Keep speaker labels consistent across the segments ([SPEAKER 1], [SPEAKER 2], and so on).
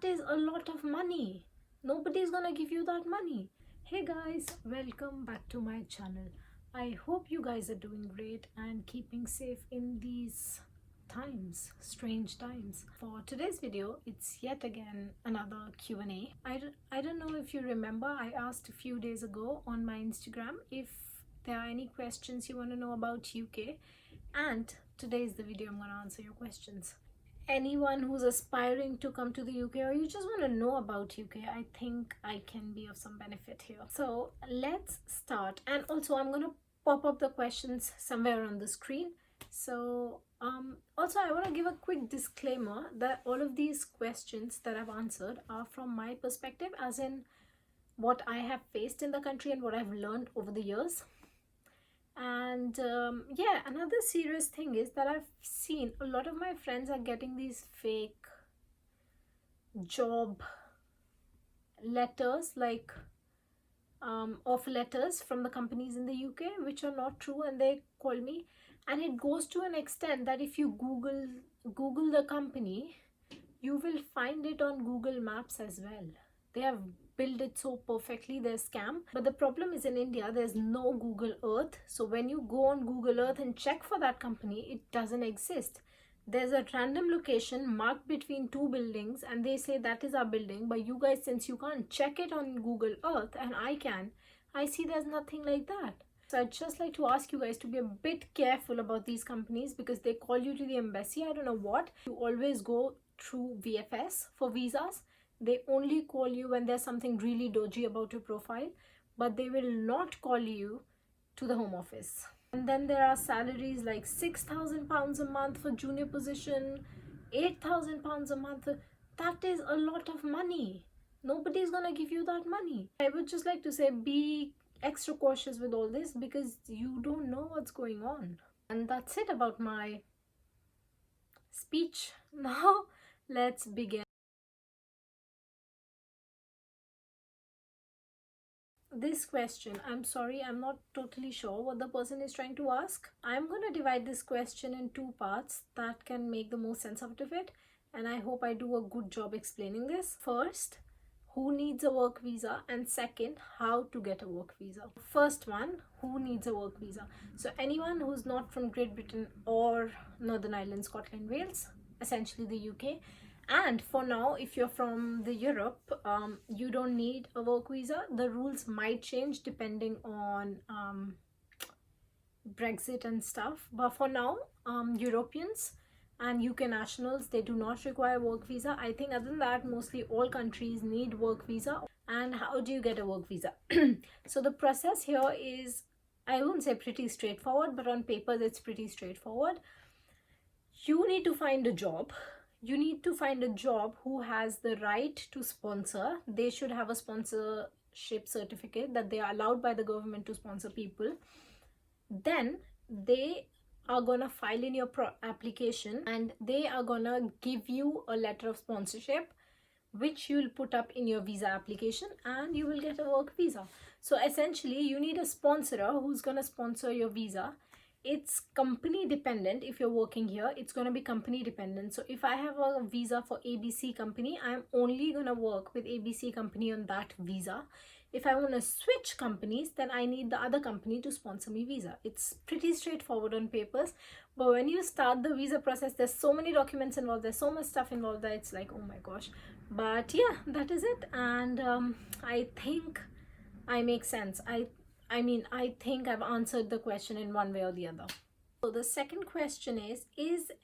[SPEAKER 1] That is a lot of money. Nobody's gonna give you that money. Hey guys, welcome back to my channel. I hope you guys are doing great and keeping safe in these times, strange times. For today's video, it's yet again another Q&A. I don't know if you remember, I asked a few days ago on my Instagram if there are any questions you want to know about UK, and today is the video I'm going to answer your questions. Anyone who's aspiring to come to the UK or you just want to know about UK, I think I can be of some benefit here. So let's start. And also I'm going to pop up the questions somewhere on the screen. So also I want to give a quick disclaimer that all of these questions that I've answered are from my perspective, as in what I have faced in the country and what I've learned over the years. And yeah, another serious thing is that I've seen a lot of my friends are getting these fake job letters, like offer letters from the companies in the UK, which are not true, and they call me, and it goes to an extent that if you Google the company, you will find it on Google Maps as well. They have built it so perfectly, they're scam. But the problem is in India, there's no Google Earth. So when you go on Google Earth and check for that company, it doesn't exist. There's a random location marked between two buildings and they say that is our building. But you guys, since you can't check it on Google Earth and I can, I see there's nothing like that. So I'd just like to ask you guys to be a bit careful about these companies, because they call you to the embassy, I don't know what. You always go through VFS for visas. They only call you when there's something really dodgy about your profile, but they will not call you to the Home Office. And then there are salaries like £6,000 a month for junior position, £8,000 a month. That is a lot of money. Nobody's gonna give you that money. I would just like to say, be extra cautious with all this, because you don't know what's going on. And that's it about my speech. Now let's begin. This question, I'm sorry, I'm not totally sure what the person is trying to ask. I'm going to divide this question in two parts that can make the most sense out of it, and I hope I do a good job explaining this. First, who needs a work visa, and second, how to get a work visa. First one, who needs a work visa? So anyone who's not from Great Britain or Northern Ireland, Scotland, Wales, essentially the UK. And for now, if you're from the Europe, you don't need a work visa. The rules might change depending on Brexit and stuff. But for now, Europeans and UK nationals, they do not require work visa. I think other than that, mostly all countries need work visa. And how do you get a work visa? So the process here is, I won't say pretty straightforward, but on paper, it's pretty straightforward. You need to find a job. You need to find a job who has the right to sponsor. They should have a sponsorship certificate that they are allowed by the government to sponsor people. Then they are gonna file in your application and they are gonna give you a letter of sponsorship, which you'll put up in your visa application, and you will get a work visa. So essentially, you need a sponsorer who's gonna sponsor your visa. It's company dependent. If you're working here, it's going to be company dependent. So if I have a visa for ABC company, I'm only going to work with ABC company on that visa. If I want to switch companies, then I need the other company to sponsor me visa. It's pretty straightforward on papers, but when you start the visa process, there's so many documents involved, there's so much stuff involved that it's like, oh my gosh. But yeah, that is it. And I think I make sense. I mean, I think I've answered the question in one way or the other. So the second question is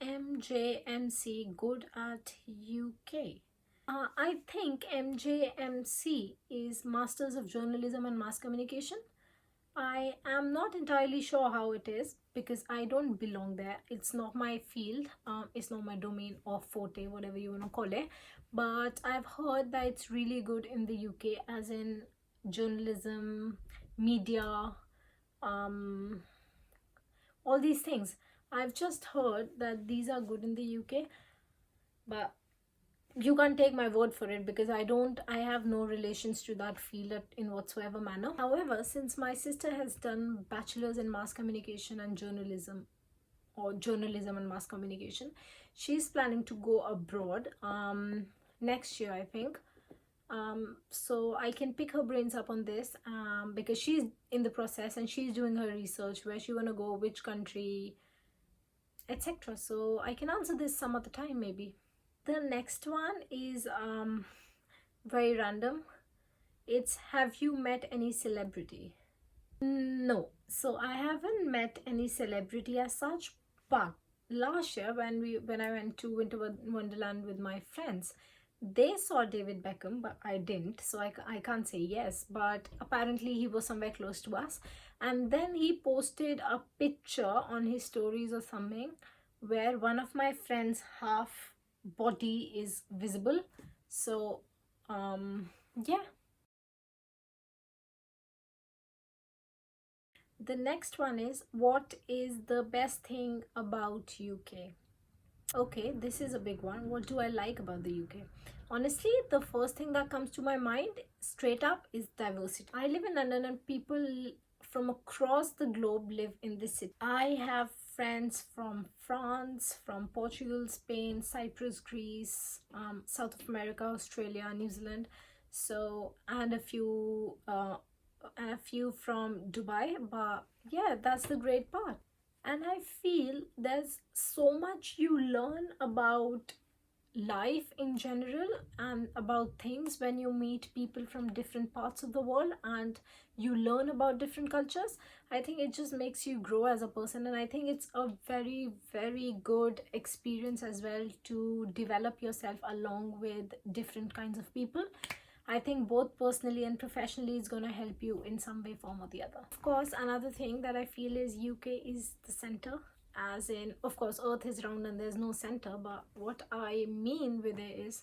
[SPEAKER 1] MJMC good at UK? I think MJMC is Masters of Journalism and Mass Communication. I am not entirely sure how it is, because I don't belong there. It's not my field. It's not my domain or forte, whatever you want to call it. But I've heard that it's really good in the UK, as in journalism, media, all these things. I've just heard that these are good in the UK, but you can't take my word for it, because I have no relations to that field in whatsoever manner. However, since my sister has done bachelor's in mass communication and journalism, or journalism and mass communication, she's planning to go abroad next year, I think. So I can pick her brains up on this, because she's in the process and she's doing her research, where she want to go, which country, etc. So I can answer this some other time maybe. The next one is very random. It's, have you met any celebrity? No, so I haven't met any celebrity as such, but last year when I went to Wonderland with my friends, they saw David Beckham, but I didn't, so I can't say yes, but apparently he was somewhere close to us. And then he posted a picture on his stories or something, where one of my friends' half body is visible. So yeah. The next one is, what is the best thing about UK? Okay, this is a big one. What do I like about the UK? Honestly, the first thing that comes to my mind straight up is diversity. I live in London and people from across the globe live in this city. I have friends from France, from Portugal, Spain, Cyprus, Greece, South of America, Australia, New Zealand. So, and a few from Dubai. But yeah, that's the great part. And I feel there's so much you learn about life in general and about things when you meet people from different parts of the world and you learn about different cultures. I think it just makes you grow as a person, and I think it's a very, very good experience as well to develop yourself along with different kinds of people. I think both personally and professionally is going to help you in some way, form, or the other. Of course, another thing that I feel is UK is the center. As in, of course, Earth is round and there's no center, but what I mean with it is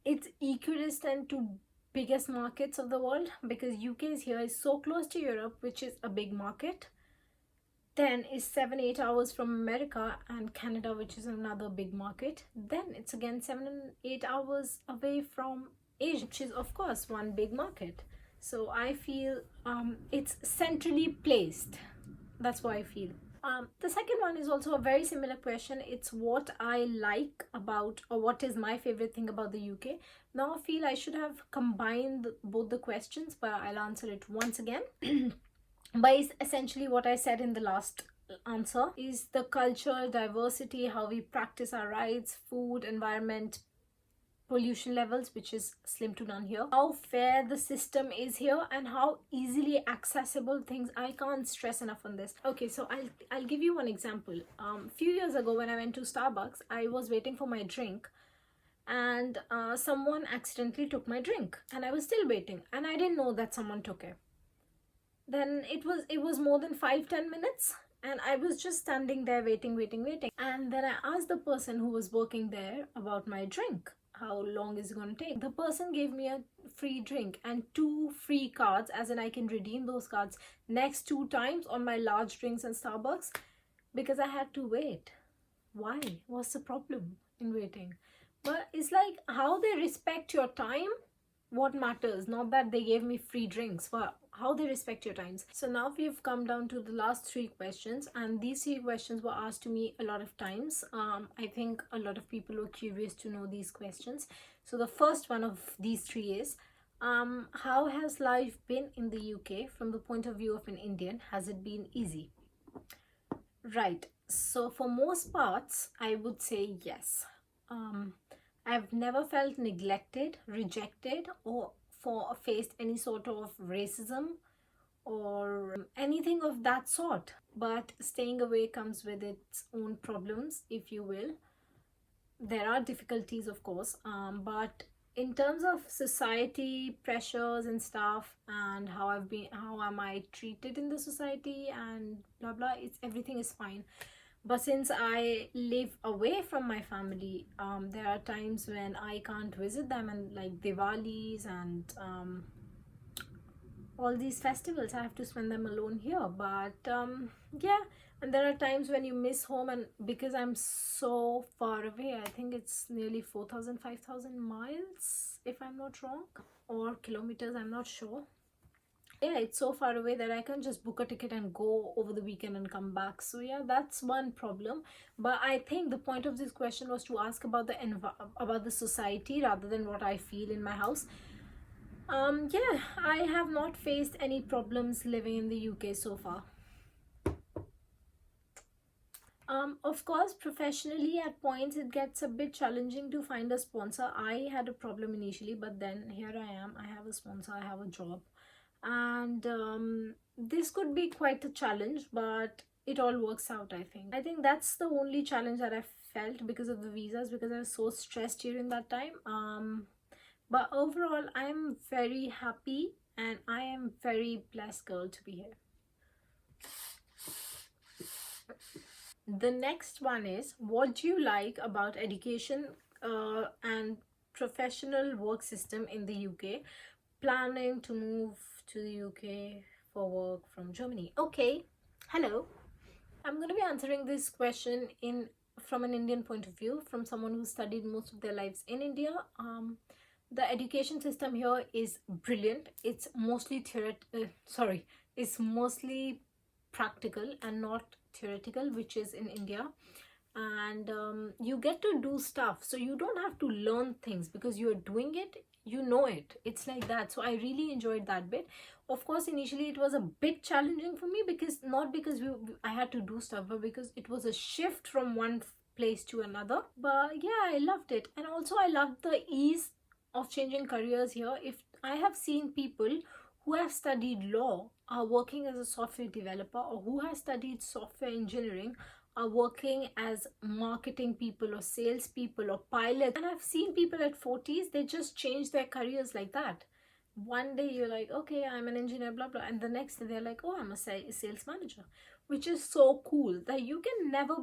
[SPEAKER 1] it's equidistant to biggest markets of the world, because UK is here, is so close to Europe, which is a big market. Then is 7-8 hours from America and Canada, which is another big market. Then it's again 7-8 hours away from Asia, which is of course one big market. So I feel it's centrally placed. That's what I feel. The second one is also a very similar question. It's what I like about, or what is my favorite thing about the UK. Now I feel I should have combined both the questions, but I'll answer it once again. But it's essentially what I said in the last answer, is the culture, diversity, how we practice our rights, food, environment, pollution levels, which is slim to none here, how fair the system is here, and how easily accessible things. I can't stress enough on this. Okay, so I'll give you one example. Few years ago when I went to Starbucks, I was waiting for my drink, and someone accidentally took my drink, and I was still waiting, and I didn't know that someone took it. Then it was more than 5-10 minutes, and I was just standing there waiting. And then I asked the person who was working there about my drink, how long is it going to take. The person gave me a free drink and 2 free cards, as in I can redeem those cards next 2 times on my large drinks and Starbucks, because I had to wait. Why? What's the problem in waiting? But it's like how they respect your time, what matters, not that they gave me free drinks, but how they respect your times. So now we've come down to the last 3 questions, and these 3 questions were asked to me a lot of times. I think a lot of people were curious to know these questions. So the first one of these 3 is, how has life been in the UK from the point of view of an Indian? Has it been easy? Right, so for most parts I would say yes. I've never felt neglected, rejected, or faced any sort of racism or anything of that sort. But staying away comes with its own problems, if you will. There are difficulties, of course, but in terms of society pressures and stuff, and how am I treated in the society and blah blah, everything is fine. But since I live away from my family, there are times when I can't visit them, and like Diwalis and all these festivals, I have to spend them alone here. But yeah, and there are times when you miss home, and because I'm so far away, I think it's nearly 4,000-5,000 miles, if I'm not wrong, or kilometers, I'm not sure. Yeah, it's so far away that I can just book a ticket and go over the weekend and come back. So yeah, that's one problem. But I think the point of this question was to ask about about the society rather than what I feel in my house. Yeah, I have not faced any problems living in the UK so far. Of course, professionally, at points it gets a bit challenging to find a sponsor. I had a problem initially, but then here I am. I have a sponsor, I have a job, and this could be quite a challenge, but it all works out, I think. I think that's the only challenge that I felt because of the visas, because I was so stressed during that time. But overall, I'm very happy and I am very blessed girl to be here. The next one is, what do you like about education and professional work system in the UK? Planning to move to the UK for work from Germany. Okay, hello. I'm going to be answering this question in from an Indian point of view, from someone who studied most of their lives in India. The education system here is brilliant. It's mostly it's mostly practical and not theoretical, which is in India. And you get to do stuff, so you don't have to learn things because you're doing it, you know it. It's like that. So I really enjoyed that bit. Of course, initially it was a bit challenging for me, because not because I had to do stuff, but because it was a shift from one place to another. But yeah, I loved it. And also I loved the ease of changing careers here. If I have seen people who have studied law are working as a software developer, or who have studied software engineering are working as marketing people or sales people or pilots. And I've seen people at 40s, they just change their careers like that. One day you're like, okay, I'm an engineer, blah blah, and the next day they're like, oh, I'm a sales manager. Which is so cool, that you can never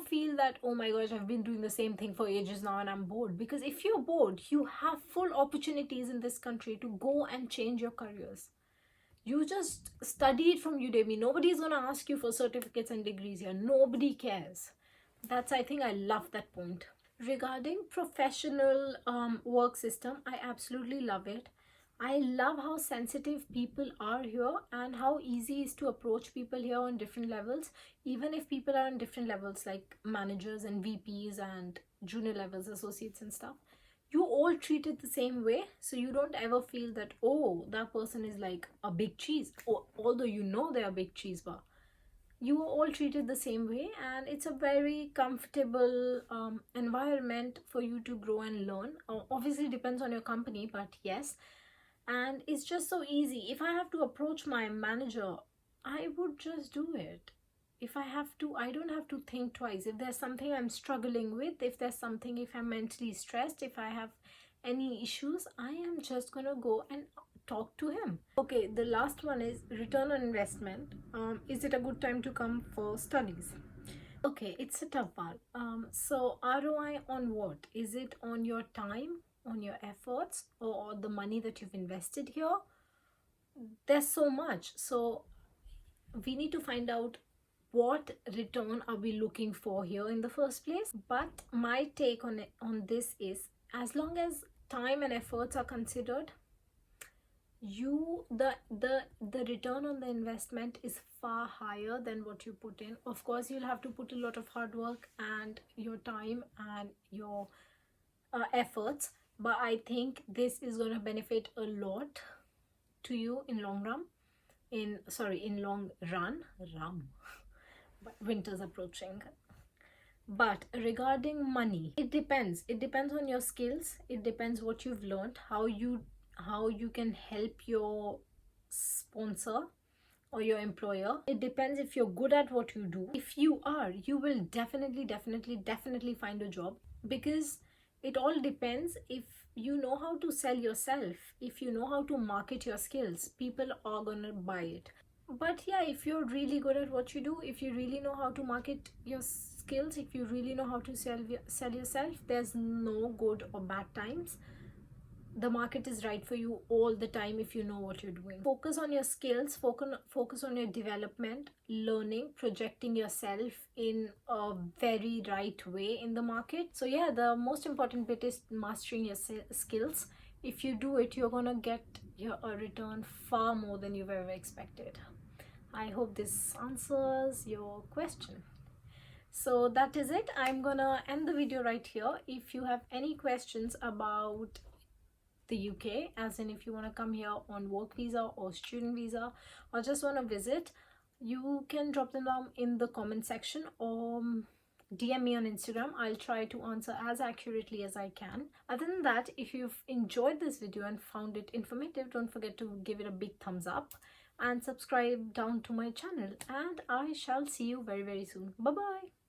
[SPEAKER 1] feel that, oh my gosh, I've been doing the same thing for ages now and I'm bored. Because if you're bored, you have full opportunities in this country to go and change your careers. You just study it from Udemy. Nobody's gonna ask you for certificates and degrees here. Nobody cares. That's, I think I love that point. Regarding professional work system, I absolutely love it. I love how sensitive people are here and how easy it is to approach people here on different levels. Even if people are on different levels, like managers and VPs and junior levels, associates and stuff, you all treat it the same way. So you don't ever feel that, oh, that person is like a big cheese, or although you know they're a big cheese bar. You are all treated the same way, and it's a very comfortable environment for you to grow and learn. Obviously depends on your company, but yes. And it's just so easy. If I have to approach my manager, I would just do it. If I have to, I don't have to think twice. If there's something I'm struggling with, if I'm mentally stressed, if I have any issues, I am just gonna go and talk to him. Okay, the last one is return on investment. Is it a good time to come for studies? Okay, it's a tough one. So ROI on what? Is it on your time, on your efforts, or the money that you've invested here? There's so much. So we need to find out what return are we looking for here in the first place. But my take on this is, as long as time and efforts are considered, the return on the investment is far higher than what you put in. Of course, you'll have to put a lot of hard work and your time and your efforts, but I think this is going to benefit a lot to you in long run. In long run. But winter's approaching. But regarding money, it depends on your skills. It depends what you've learned, how you can help your sponsor or your employer. It depends if you're good at what you do. If you are, you will definitely find a job, because it all depends. If you know how to sell yourself, if you know how to market your skills, people are gonna buy it. But yeah, if you're really good at what you do, if you really know how to market your skills, if you really know how to sell yourself, there's no good or bad times. The market is right for you all the time if you know what you're doing. Focus on your skills, focus on your development, learning, projecting yourself in a very right way in the market. So yeah, the most important bit is mastering your skills, if you do it, you're gonna get a return far more than you've ever expected. I hope this answers your question. So that is it. I'm gonna end the video right here. If you have any questions about the UK, as in if you want to come here on work visa or student visa, or just want to visit, you can drop them down in the comment section or DM me on Instagram. I'll try to answer as accurately as I can. Other than that, if you've enjoyed this video and found it informative, don't forget to give it a big thumbs up and subscribe down to my channel, and I shall see you very soon. Bye bye.